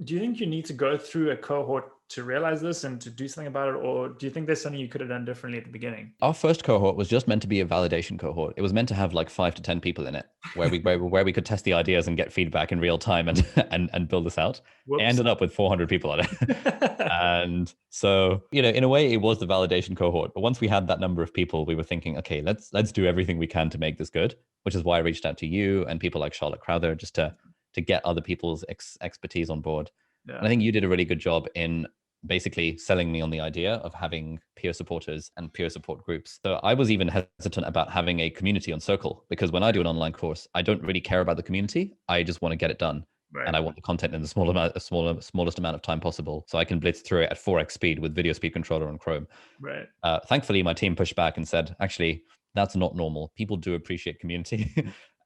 do you think you need to go through a cohort to realize this and to do something about it? Or do you think there's something you could have done differently at the beginning? Our first cohort was just meant to be a validation cohort. It was meant to have like 5 to 10 people in it where we could test the ideas and get feedback in real time and and build this out. It Whoops. ended up with 400 people on it. And so, in a way it was the validation cohort. But once we had that number of people, we were thinking, okay, let's do everything we can to make this good, which is why I reached out to you and people like Charlotte Crowther just to get other people's expertise on board. Yeah. And I think you did a really good job in basically selling me on the idea of having peer supporters and peer support groups. So I was even hesitant about having a community on Circle, because when I do an online course, I don't really care about the community. I just want to get it done. Right. And I want the content in the smallest amount of time possible, so I can blitz through it at 4x speed with Video Speed Controller on Chrome. Right. Thankfully, my team pushed back and said, actually, that's not normal. People do appreciate community.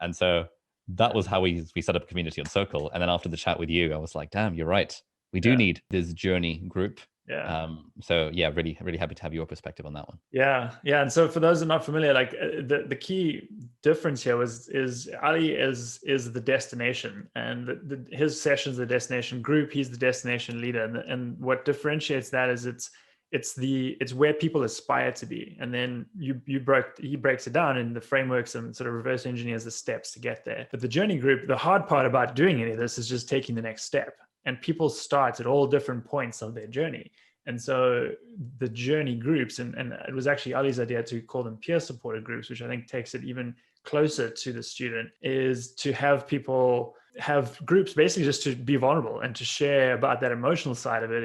And so that was how we set up a community on Circle. And then after the chat with you, I was like, damn, you're right. We do need this journey group. Yeah. So yeah, really, really happy to have your perspective on that one. Yeah. And so for those who are not familiar, like the key difference here is Ali is the destination, and his session's the destination group. He's the destination leader, and what differentiates that is it's where people aspire to be, and then he breaks it down in the frameworks and sort of reverse engineers the steps to get there. But the journey group, the hard part about doing any of this is just taking the next step. And people start at all different points of their journey. And so the journey groups, and it was actually Ali's idea to call them peer supported groups, which I think takes it even closer to the student, is to have people have groups basically just to be vulnerable and to share about that emotional side of it,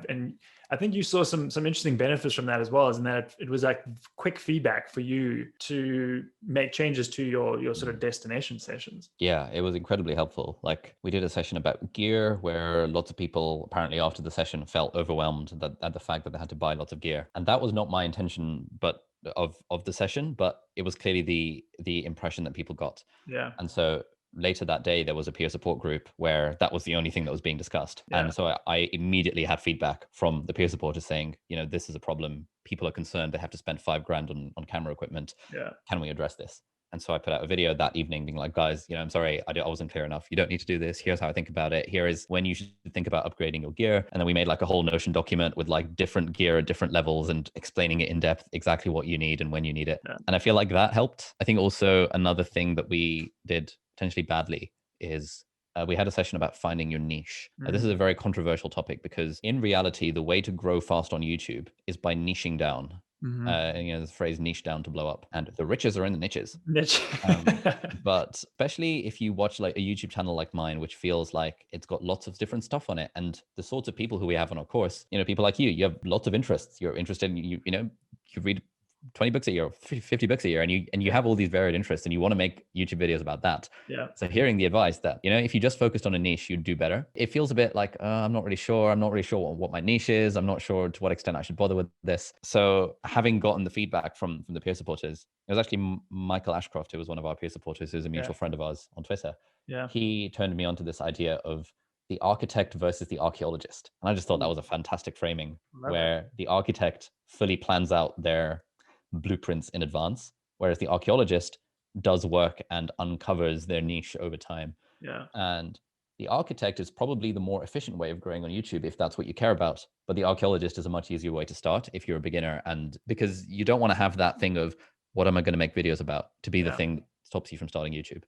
and I think you saw some interesting benefits from that as well, is in that it was like quick feedback for you to make changes to your sort of destination sessions. Yeah, it was incredibly helpful. Like, we did a session about gear where lots of people apparently after the session felt overwhelmed at the fact that they had to buy lots of gear. And that was not my intention, but of the session, but it was clearly the impression that people got. Yeah. And so later that day, there was a peer support group where that was the only thing that was being discussed. Yeah. And so I immediately had feedback from the peer supporters saying, this is a problem. People are concerned they have to spend $5,000 on camera equipment. Yeah. Can we address this? And so I put out a video that evening being like, guys, I'm sorry, I wasn't clear enough. You don't need to do this. Here's how I think about it. Here is when you should think about upgrading your gear. And then we made like a whole Notion document with like different gear at different levels and explaining it in depth, exactly what you need and when you need it. Yeah. And I feel like that helped. I think also another thing that we did potentially badly is we had a session about finding your niche. Mm-hmm. This is a very controversial topic because in reality, the way to grow fast on YouTube is by niching down. Mm-hmm. The phrase niche down to blow up, and the riches are in the niches. But especially if you watch like a YouTube channel like mine, which feels like it's got lots of different stuff on it, and the sorts of people who we have on our course, people like you have lots of interests. You're interested in, you read 20 books a year or 50 books a year, and you have all these varied interests and you want to make YouTube videos about that. Yeah. So hearing the advice that, if you just focused on a niche, you'd do better. It feels a bit like, I'm not really sure what my niche is. I'm not sure to what extent I should bother with this. So having gotten the feedback from the peer supporters, it was actually Michael Ashcroft, who was one of our peer supporters, who's a mutual friend of ours on Twitter. Yeah. He turned me onto this idea of the architect versus the archaeologist. And I just thought that was a fantastic framing, where the architect fully plans out their blueprints in advance, whereas the archaeologist does work and uncovers their niche over time. Yeah. And the architect is probably the more efficient way of growing on YouTube if that's what you care about. But the archaeologist is a much easier way to start if you're a beginner, and because you don't want to have that thing of what am I going to make videos about to be the thing that stops you from starting YouTube.